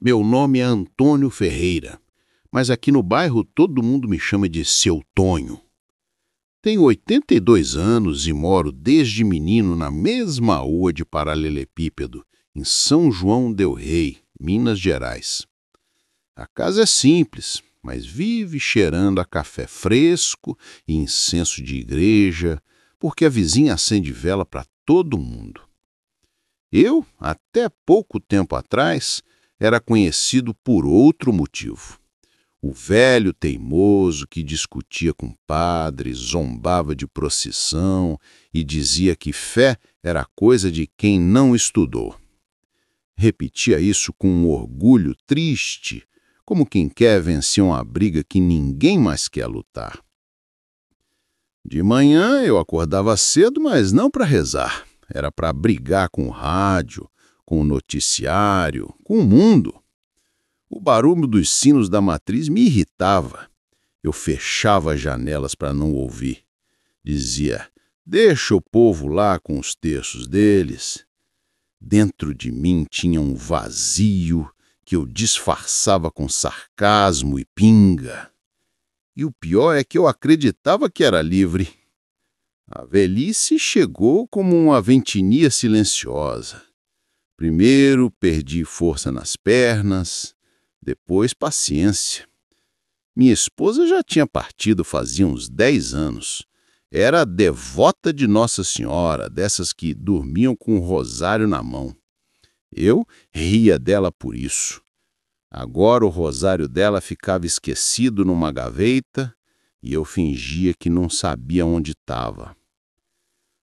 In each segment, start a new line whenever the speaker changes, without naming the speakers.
Meu nome é Antônio Ferreira, mas aqui no bairro todo mundo me chama de Seu Tonho. Tenho 82 anos e moro desde menino na mesma rua de paralelepípedo, em São João del Rei, Minas Gerais. A casa é simples, mas vive cheirando a café fresco e incenso de igreja, porque a vizinha acende vela para todo mundo. Eu, até pouco tempo atrás, era conhecido por outro motivo. O velho teimoso que discutia com padres, zombava de procissão e dizia que fé era coisa de quem não estudou. Repetia isso com um orgulho triste, como quem quer vencer uma briga que ninguém mais quer lutar. De manhã eu acordava cedo, mas não para rezar. Era para brigar com o rádio, com o noticiário, com o mundo. O barulho dos sinos da matriz me irritava. Eu fechava as janelas para não ouvir. Dizia, deixa o povo lá com os terços deles. Dentro de mim tinha um vazio que eu disfarçava com sarcasmo e pinga. E o pior é que eu acreditava que era livre. A velhice chegou como uma ventania silenciosa. Primeiro perdi força nas pernas, depois paciência. Minha esposa já tinha partido fazia uns 10 anos. Era devota de Nossa Senhora, dessas que dormiam com o rosário na mão. Eu ria dela por isso. Agora o rosário dela ficava esquecido numa gaveta e eu fingia que não sabia onde estava.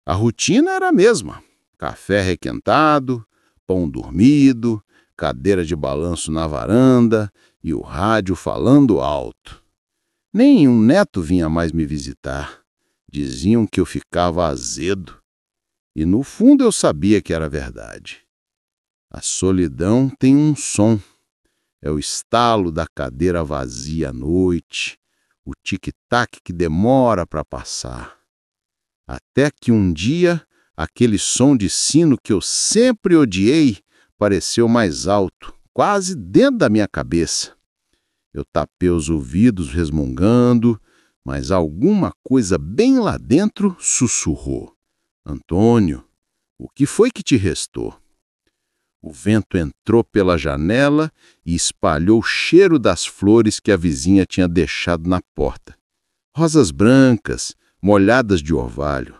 A rotina era a mesma. Café requentado, pão dormido, cadeira de balanço na varanda e o rádio falando alto. Nem um neto vinha mais me visitar. Diziam que eu ficava azedo. E no fundo eu sabia que era verdade. A solidão tem um som. É o estalo da cadeira vazia à noite, o tic-tac que demora para passar. Até que um dia, aquele som de sino que eu sempre odiei pareceu mais alto, quase dentro da minha cabeça. Eu tapei os ouvidos resmungando, mas alguma coisa bem lá dentro sussurrou. Antônio, o que foi que te restou? O vento entrou pela janela e espalhou o cheiro das flores que a vizinha tinha deixado na porta. Rosas brancas, molhadas de orvalho.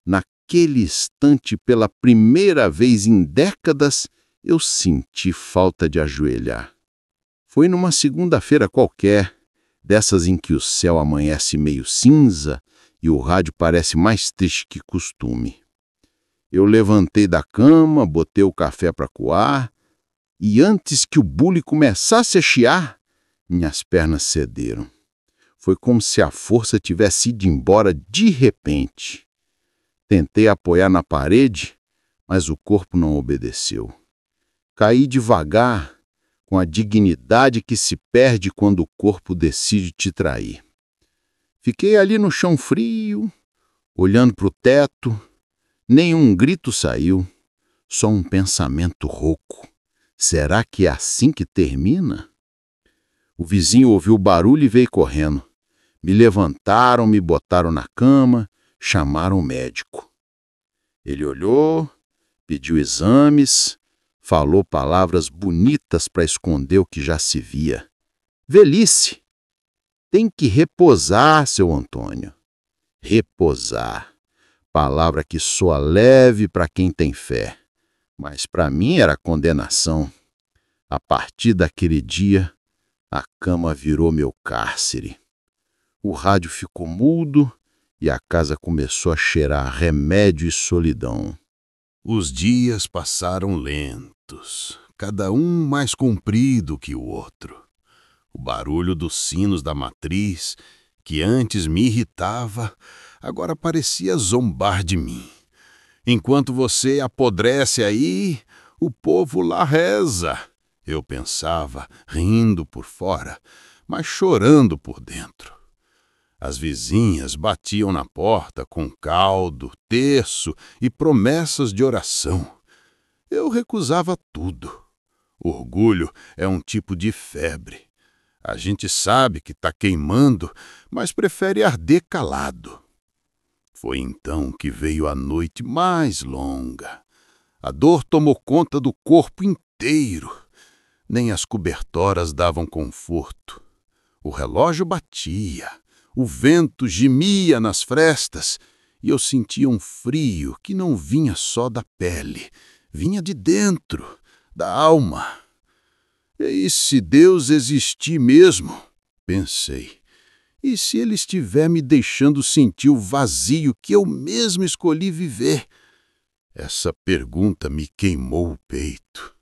Naquele instante, pela primeira vez em décadas, eu senti falta de ajoelhar. Foi numa segunda-feira qualquer, dessas em que o céu amanhece meio cinza e o rádio parece mais triste que costume. Eu levantei da cama, botei o café para coar e antes que o bule começasse a chiar, minhas pernas cederam. Foi como se a força tivesse ido embora de repente. Tentei apoiar na parede, mas o corpo não obedeceu. Caí devagar, com a dignidade que se perde quando o corpo decide te trair. Fiquei ali no chão frio, olhando para o teto. Nenhum grito saiu, só um pensamento rouco. Será que é assim que termina? O vizinho ouviu o barulho e veio correndo. Me levantaram, me botaram na cama, chamaram o médico. Ele olhou, pediu exames, falou palavras bonitas para esconder o que já se via. Velhice! Tem que repousar, seu Antônio. Repousar. Palavra que soa leve para quem tem fé, mas para mim era condenação. A partir daquele dia, a cama virou meu cárcere. O rádio ficou mudo e a casa começou a cheirar remédio e solidão.
Os dias passaram lentos, cada um mais comprido que o outro. O barulho dos sinos da matriz, que antes me irritava, agora parecia zombar de mim. Enquanto você apodrece aí, o povo lá reza. Eu pensava, rindo por fora, mas chorando por dentro. As vizinhas batiam na porta com caldo, terço e promessas de oração. Eu recusava tudo. Orgulho é um tipo de febre. A gente sabe que está queimando, mas prefere arder calado. Foi então que veio a noite mais longa. A dor tomou conta do corpo inteiro. Nem as cobertoras davam conforto. O relógio batia, o vento gemia nas frestas e eu sentia um frio que não vinha só da pele, vinha de dentro, da alma. E se Deus existir mesmo? Pensei. E se Ele estiver me deixando sentir o vazio que eu mesmo escolhi viver? Essa pergunta me queimou o peito.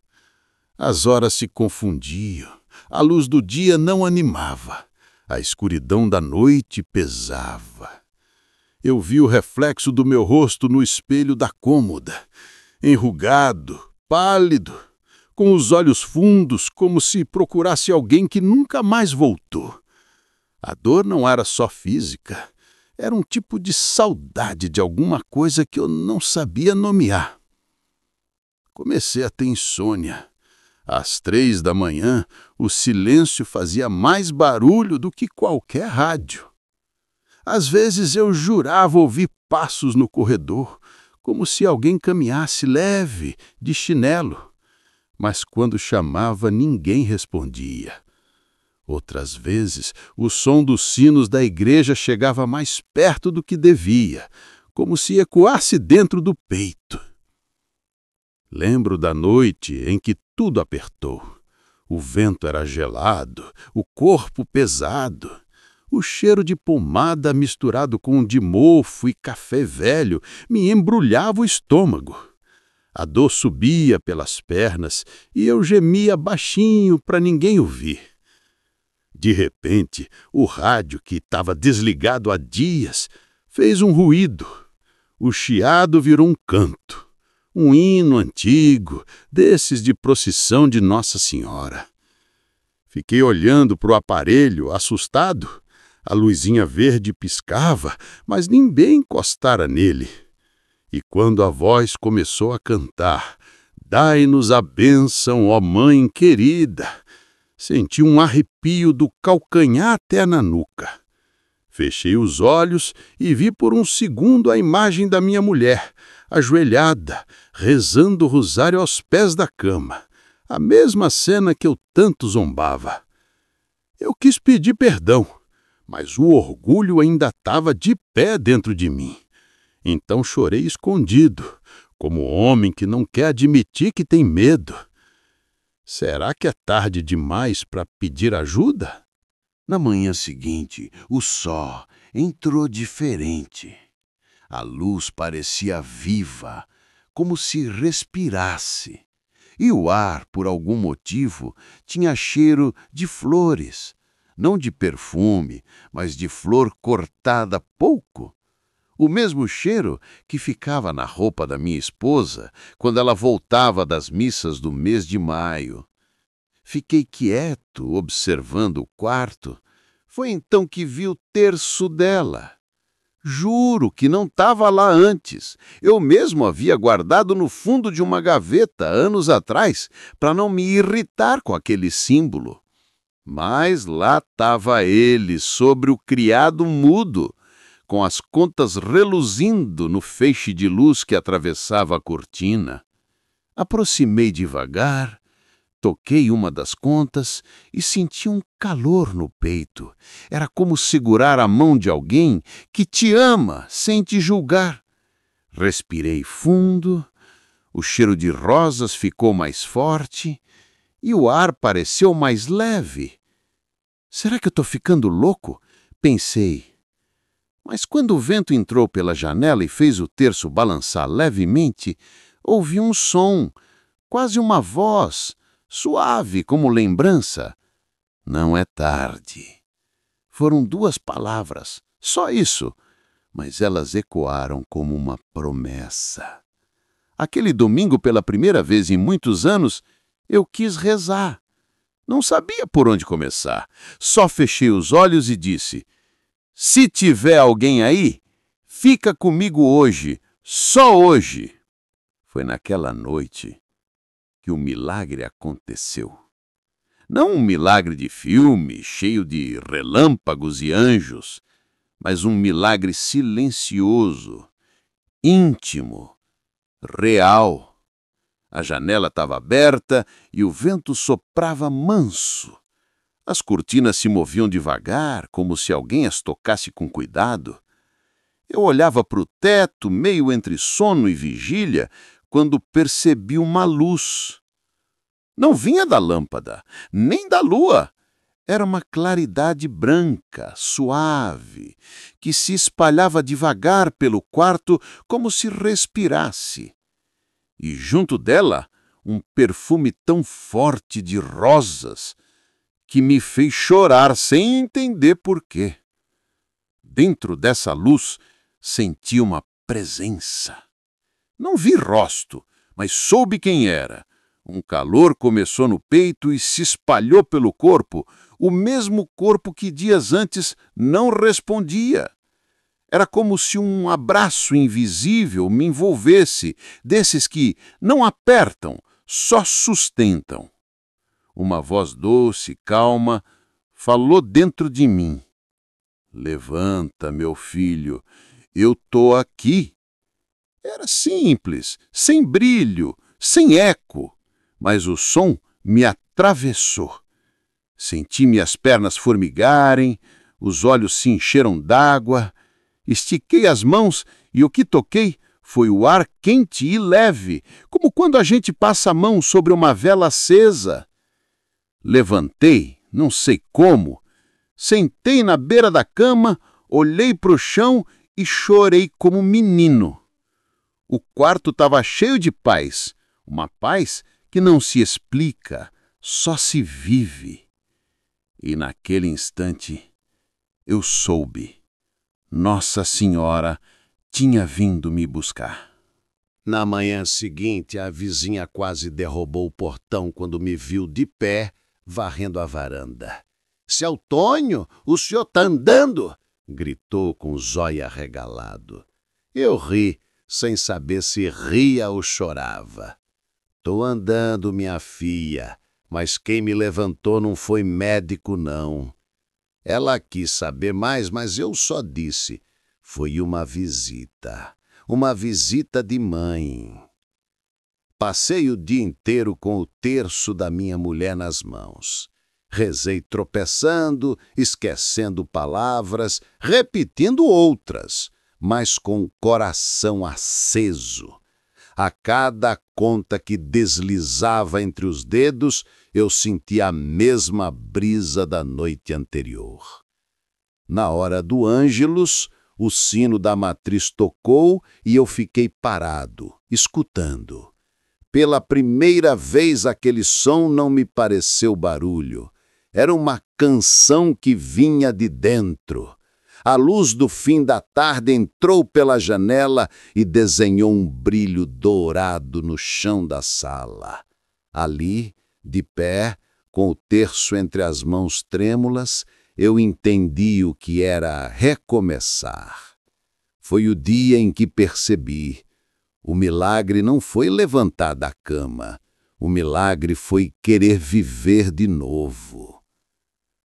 As horas se confundiam, a luz do dia não animava, a escuridão da noite pesava. Eu vi o reflexo do meu rosto no espelho da cômoda, enrugado, pálido, com os olhos fundos, como se procurasse alguém que nunca mais voltou. A dor não era só física, era um tipo de saudade de alguma coisa que eu não sabia nomear. Comecei a ter insônia. Às 3 da manhã, o silêncio fazia mais barulho do que qualquer rádio. Às vezes eu jurava ouvir passos no corredor, como se alguém caminhasse leve, de chinelo. Mas quando chamava, ninguém respondia. Outras vezes, o som dos sinos da igreja chegava mais perto do que devia, como se ecoasse dentro do peito. Lembro da noite em que tudo apertou. O vento era gelado, o corpo pesado. O cheiro de pomada misturado com de mofo e café velho me embrulhava o estômago. A dor subia pelas pernas e eu gemia baixinho para ninguém ouvir. De repente, o rádio, que estava desligado há dias, fez um ruído. O chiado virou um canto. Um hino antigo, desses de procissão de Nossa Senhora. Fiquei olhando para o aparelho, assustado. A luzinha verde piscava, mas ninguém encostara nele. E quando a voz começou a cantar, "Dai-nos a bênção, ó Mãe querida", senti um arrepio do calcanhar até na nuca. Fechei os olhos e vi por um segundo a imagem da minha mulher, ajoelhada, rezando o rosário aos pés da cama. A mesma cena que eu tanto zombava. Eu quis pedir perdão, mas o orgulho ainda estava de pé dentro de mim. Então chorei escondido, como homem que não quer admitir que tem medo. Será que é tarde demais para pedir ajuda?
Na manhã seguinte, o sol entrou diferente. A luz parecia viva, como se respirasse. E o ar, por algum motivo, tinha cheiro de flores. Não de perfume, mas de flor cortada pouco. O mesmo cheiro que ficava na roupa da minha esposa quando ela voltava das missas do mês de maio. Fiquei quieto, observando o quarto. Foi então que vi o terço dela. Juro que não estava lá antes. Eu mesmo havia guardado no fundo de uma gaveta anos atrás para não me irritar com aquele símbolo. Mas lá estava ele, sobre o criado mudo, com as contas reluzindo no feixe de luz que atravessava a cortina. Aproximei devagar, toquei uma das contas e senti um calor no peito. Era como segurar a mão de alguém que te ama sem te julgar. Respirei fundo, o cheiro de rosas ficou mais forte e o ar pareceu mais leve. Será que eu estou ficando louco? Pensei. Mas quando o vento entrou pela janela e fez o terço balançar levemente, ouvi um som, quase uma voz, suave como lembrança. Não é tarde. Foram 2 palavras, só isso, mas elas ecoaram como uma promessa. Aquele domingo, pela primeira vez em muitos anos, eu quis rezar. Não sabia por onde começar. Só fechei os olhos e disse: "Se tiver alguém aí, fica comigo hoje, só hoje." Foi naquela noite
que o milagre aconteceu. Não um milagre de filme, cheio de relâmpagos e anjos, mas um milagre silencioso, íntimo, real. A janela estava aberta e o vento soprava manso. As cortinas se moviam devagar, como se alguém as tocasse com cuidado. Eu olhava para o teto, meio entre sono e vigília, quando percebi uma luz. Não vinha da lâmpada, nem da lua. Era uma claridade branca, suave, que se espalhava devagar pelo quarto como se respirasse. E junto dela, um perfume tão forte de rosas que me fez chorar sem entender por quê. Dentro dessa luz, senti uma presença. Não vi rosto, mas soube quem era. Um calor começou no peito e se espalhou pelo corpo, o mesmo corpo que dias antes não respondia. Era como se um abraço invisível me envolvesse, desses que não apertam, só sustentam. Uma voz doce, calma, falou dentro de mim. Levanta, meu filho, eu tô aqui. Era simples, sem brilho, sem eco, mas o som me atravessou. Senti minhas pernas formigarem, os olhos se encheram d'água, estiquei as mãos e o que toquei foi o ar quente e leve, como quando a gente passa a mão sobre uma vela acesa. Levantei, não sei como, sentei na beira da cama, olhei para o chão e chorei como um menino. O quarto estava cheio de paz, uma paz que não se explica, só se vive. E naquele instante eu soube. Nossa Senhora tinha vindo me buscar.
Na manhã seguinte, a vizinha quase derrubou o portão quando me viu de pé, varrendo a varanda. "Seu Tonho, o senhor tá andando!" gritou com o zóio arregalado. Eu ri, sem saber se ria ou chorava. "Tô andando, minha filha, mas quem me levantou não foi médico, não." Ela quis saber mais, mas eu só disse: "Foi uma visita de mãe." Passei o dia inteiro com o terço da minha mulher nas mãos. Rezei tropeçando, esquecendo palavras, repetindo outras, mas com o coração aceso. A cada conta que deslizava entre os dedos, eu sentia a mesma brisa da noite anterior. Na hora do Ângelus, o sino da matriz tocou e eu fiquei parado, escutando. Pela primeira vez aquele som não me pareceu barulho. Era uma canção que vinha de dentro. A luz do fim da tarde entrou pela janela e desenhou um brilho dourado no chão da sala. Ali, de pé, com o terço entre as mãos trêmulas, eu entendi o que era recomeçar. Foi o dia em que percebi. O milagre não foi levantar da cama. O milagre foi querer viver de novo.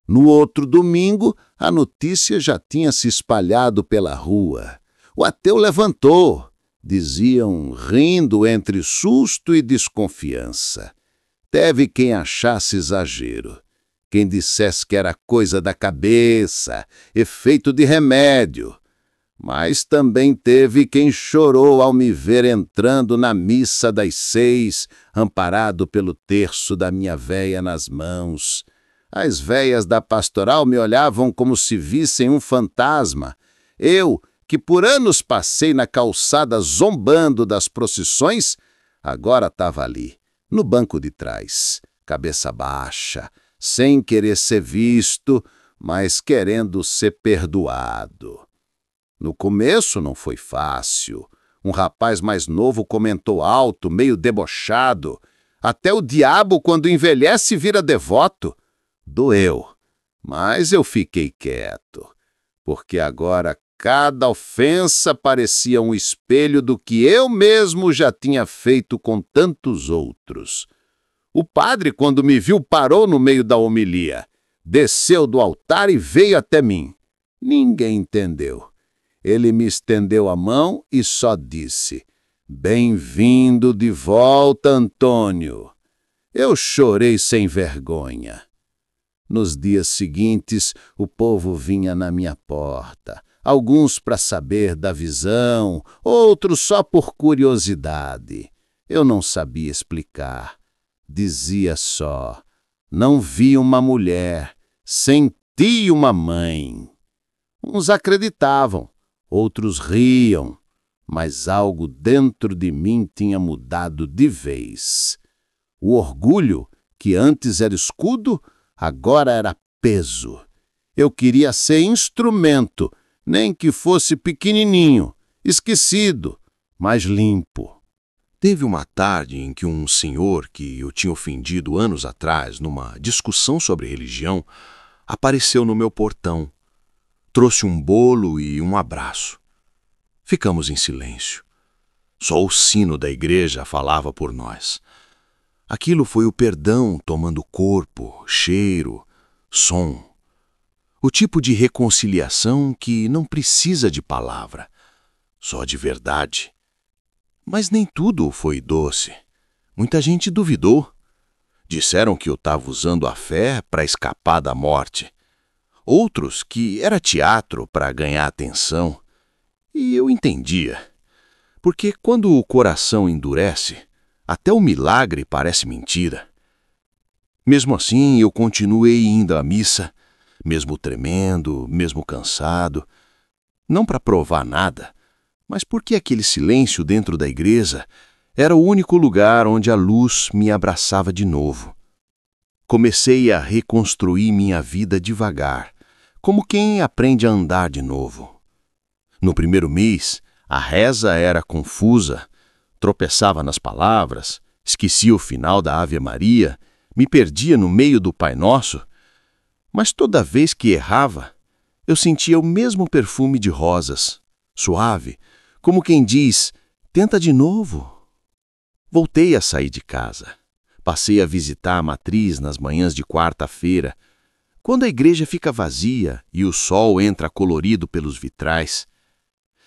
No outro domingo, a notícia já tinha se espalhado pela rua. "O ateu levantou", diziam, rindo entre susto e desconfiança. Teve quem achasse exagero, quem dissesse que era coisa da cabeça, efeito de remédio. Mas também teve quem chorou ao me ver entrando na missa das 6, amparado pelo terço da minha véia nas mãos. As véias da pastoral me olhavam como se vissem um fantasma. Eu, que por anos passei na calçada zombando das procissões, agora estava ali, no banco de trás, cabeça baixa, sem querer ser visto, mas querendo ser perdoado. No começo não foi fácil. Um rapaz mais novo comentou alto, meio debochado: "Até o diabo, quando envelhece, vira devoto." Doeu, mas eu fiquei quieto, porque agora cada ofensa parecia um espelho do que eu mesmo já tinha feito com tantos outros. O padre, quando me viu, parou no meio da homilia, desceu do altar e veio até mim. Ninguém entendeu. Ele me estendeu a mão e só disse: "Bem-vindo de volta, Antônio." Eu chorei sem vergonha. Nos dias seguintes, o povo vinha na minha porta, alguns para saber da visão, outros só por curiosidade. Eu não sabia explicar. Dizia só: "Não vi uma mulher, senti uma mãe." Uns acreditavam, outros riam, mas algo dentro de mim tinha mudado de vez. O orgulho, que antes era escudo, agora era peso. Eu queria ser instrumento, nem que fosse pequenininho, esquecido, mas limpo.
Teve uma tarde em que um senhor que eu tinha ofendido anos atrás, numa discussão sobre religião, apareceu no meu portão. Trouxe um bolo e um abraço. Ficamos em silêncio. Só o sino da igreja falava por nós. Aquilo foi o perdão tomando corpo, cheiro, som. O tipo de reconciliação que não precisa de palavra, só de verdade. Mas nem tudo foi doce. Muita gente duvidou. Disseram que eu estava usando a fé para escapar da morte. Outros que era teatro para ganhar atenção. E eu entendia. Porque quando o coração endurece, até o milagre parece mentira. Mesmo assim, eu continuei indo à missa, mesmo tremendo, mesmo cansado. Não para provar nada, mas porque aquele silêncio dentro da igreja era o único lugar onde a luz me abraçava de novo. Comecei a reconstruir minha vida devagar, como quem aprende a andar de novo. No primeiro mês, a reza era confusa, tropeçava nas palavras, esquecia o final da Ave Maria, me perdia no meio do Pai Nosso, mas toda vez que errava, eu sentia o mesmo perfume de rosas, suave, como quem diz: "Tenta de novo." Voltei a sair de casa. Passei a visitar a matriz nas manhãs de quarta-feira, quando a igreja fica vazia e o sol entra colorido pelos vitrais.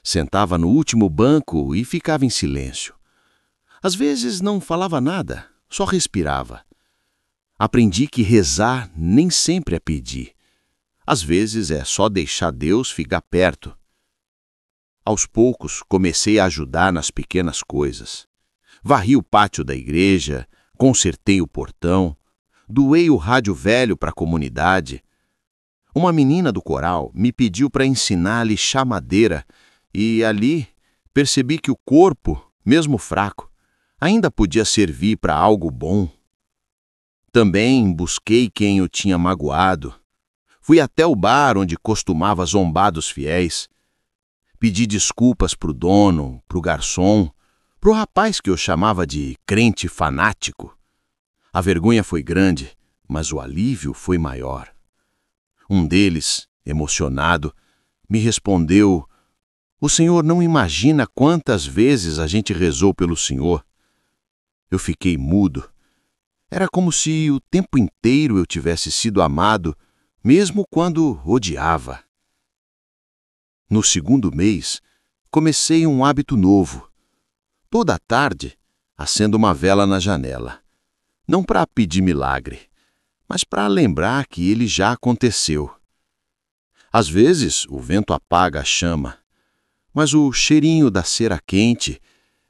Sentava no último banco e ficava em silêncio. Às vezes não falava nada, só respirava. Aprendi que rezar nem sempre é pedir. Às vezes é só deixar Deus ficar perto. Aos poucos, comecei a ajudar nas pequenas coisas. Varri o pátio da igreja, consertei o portão, doei o rádio velho para a comunidade. Uma menina do coral me pediu para ensinar a lixar madeira e, ali, percebi que o corpo, mesmo fraco, ainda podia servir para algo bom. Também busquei quem eu tinha magoado. Fui até o bar onde costumava zombar dos fiéis. Pedi desculpas pro dono, pro garçom, pro rapaz que eu chamava de crente fanático. A vergonha foi grande, mas o alívio foi maior. Um deles, emocionado, me respondeu: "O senhor não imagina quantas vezes a gente rezou pelo senhor." Eu fiquei mudo. Era como se o tempo inteiro eu tivesse sido amado, mesmo quando odiava. No segundo mês, comecei um hábito novo. Toda tarde, acendo uma vela na janela. Não para pedir milagre, mas para lembrar que ele já aconteceu. Às vezes, o vento apaga a chama, mas o cheirinho da cera quente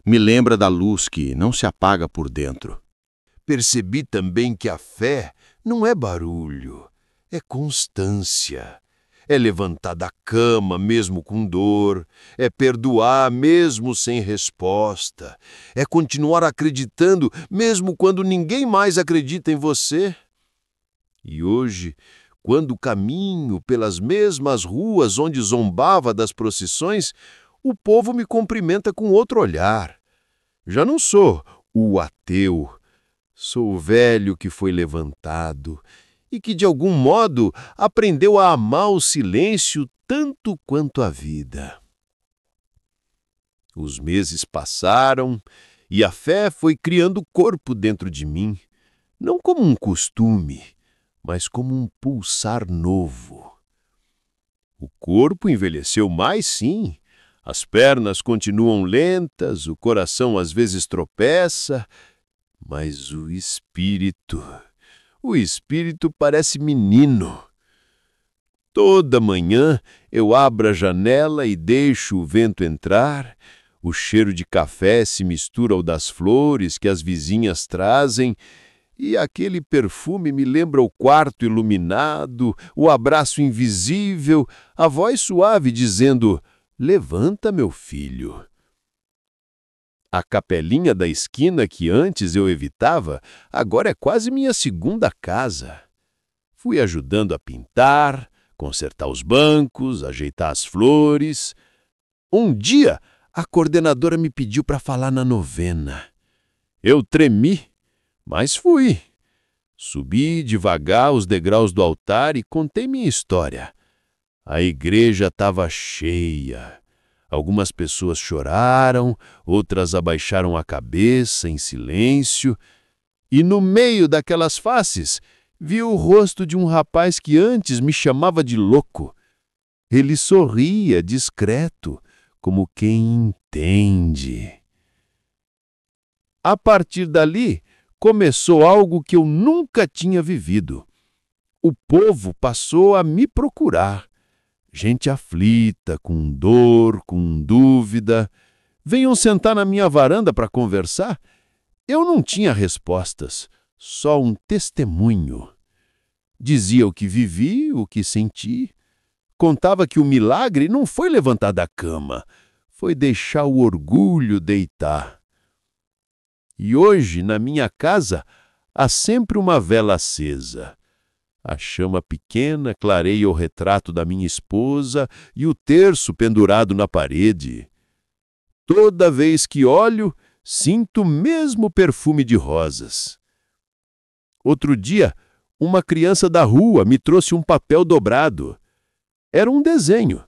me lembra da luz que não se apaga por dentro.
Percebi também que a fé não é barulho, é constância. É levantar da cama mesmo com dor, é perdoar mesmo sem resposta, é continuar acreditando mesmo quando ninguém mais acredita em você. E hoje, quando caminho pelas mesmas ruas onde zombava das procissões, o povo me cumprimenta com outro olhar. Já não sou o ateu, sou o velho que foi levantado e que, de algum modo, aprendeu a amar o silêncio tanto quanto a vida. Os meses passaram e a fé foi criando corpo dentro de mim.
não como um costume, mas como um pulsar novo. O corpo envelheceu mais, sim. As pernas continuam lentas, o coração às vezes tropeça, mas o espírito parece menino. Toda manhã eu abro a janela e deixo o vento entrar, o cheiro de café se mistura ao das flores que as vizinhas trazem, e aquele perfume me lembra o quarto iluminado, o abraço invisível, a voz suave dizendo: "Levanta, meu filho." A capelinha da esquina que antes eu evitava, agora é quase minha segunda casa. Fui ajudando a pintar, consertar os bancos, ajeitar as flores. Um dia, a coordenadora me pediu para falar na novena. Eu tremi, mas fui. Subi devagar os degraus do altar e contei minha história. A igreja estava cheia. Algumas pessoas choraram, outras abaixaram a cabeça em silêncio. E no meio daquelas faces, vi o rosto de um rapaz que antes me chamava de louco. Ele sorria, discreto, como quem entende. A partir dali, começou algo que eu nunca tinha vivido. O povo passou a me procurar. Gente aflita, com dor, com dúvida. Venham sentar na minha varanda para conversar. Eu não tinha respostas, só um testemunho. Dizia o que vivi, o que senti. Contava que o milagre não foi levantar da cama, foi deixar o orgulho deitar. E hoje, na minha casa, há sempre uma vela acesa. A chama pequena clareia o retrato da minha esposa e o terço pendurado na parede. Toda vez que olho, sinto o mesmo perfume de rosas. Outro dia, uma criança da rua me trouxe um papel dobrado. Era um desenho.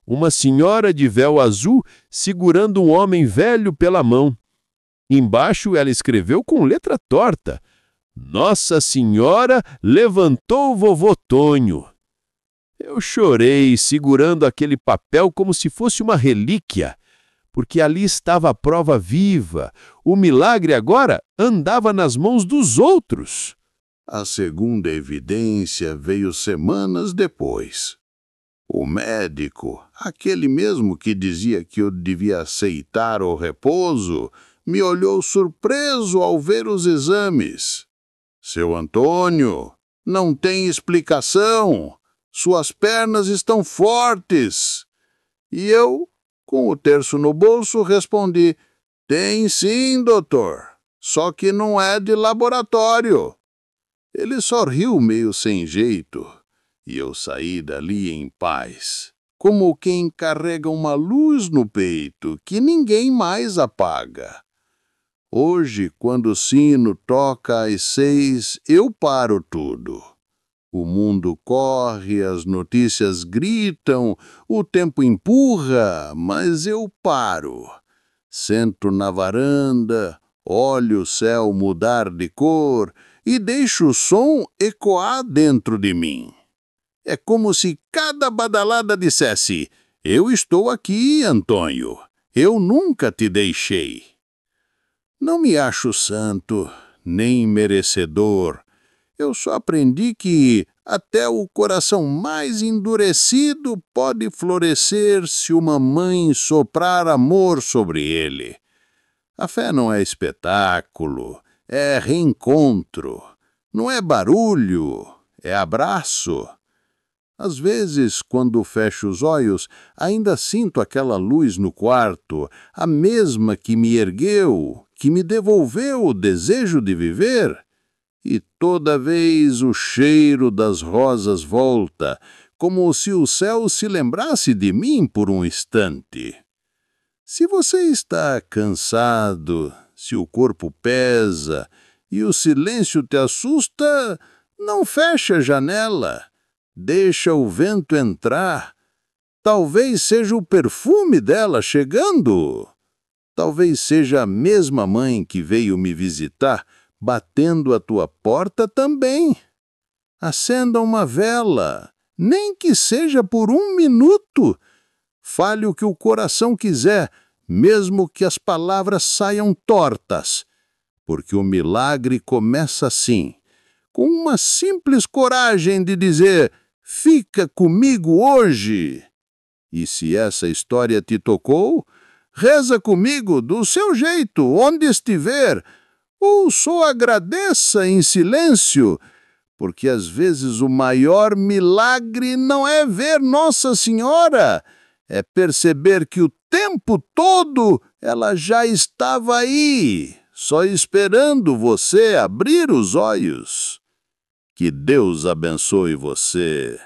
Uma senhora de véu azul segurando um homem velho pela mão. Embaixo ela escreveu com letra torta: "Nossa Senhora levantou o vovô Tonho." Eu chorei segurando aquele papel como se fosse uma relíquia, porque ali estava a prova viva. O milagre agora andava nas mãos dos outros.
A segunda evidência veio semanas depois. O médico, aquele mesmo que dizia que eu devia aceitar o repouso, me olhou surpreso ao ver os exames. "Seu Antônio, não tem explicação. Suas pernas estão fortes." E eu, com o terço no bolso, respondi: "Tem sim, doutor, só que não é de laboratório." Ele sorriu meio sem jeito, e eu saí dali em paz, como quem carrega uma luz no peito que ninguém mais apaga. Hoje, quando o sino toca às 6, eu paro tudo. O mundo corre, as notícias gritam, o tempo empurra, mas eu paro. Sento na varanda, olho o céu mudar de cor e deixo o som ecoar dentro de mim. É como se cada badalada dissesse: "Eu estou aqui, Antônio. Eu nunca te deixei." Não me acho santo, nem merecedor. Eu só aprendi que até o coração mais endurecido pode florescer se uma mãe soprar amor sobre ele. A fé não é espetáculo, é reencontro. Não é barulho, é abraço. Às vezes, quando fecho os olhos, ainda sinto aquela luz no quarto, a mesma que me ergueu, que me devolveu o desejo de viver. E toda vez o cheiro das rosas volta, como se o céu se lembrasse de mim por um instante. Se você está cansado, se o corpo pesa e o silêncio te assusta, não feche a janela. Deixa o vento entrar. Talvez seja o perfume dela chegando. Talvez seja a mesma mãe que veio me visitar
batendo a tua porta também. Acenda uma vela, nem que seja por 1 minuto. Fale o que o coração quiser, mesmo que as palavras saiam tortas, porque o milagre começa assim, com uma simples coragem de dizer: fica comigo hoje. E se essa história te tocou, reza comigo do seu jeito, onde estiver, ou só agradeça em silêncio, porque às vezes o maior milagre não é ver Nossa Senhora, é perceber que o tempo todo ela já estava aí, só esperando você abrir os olhos. Que Deus abençoe você.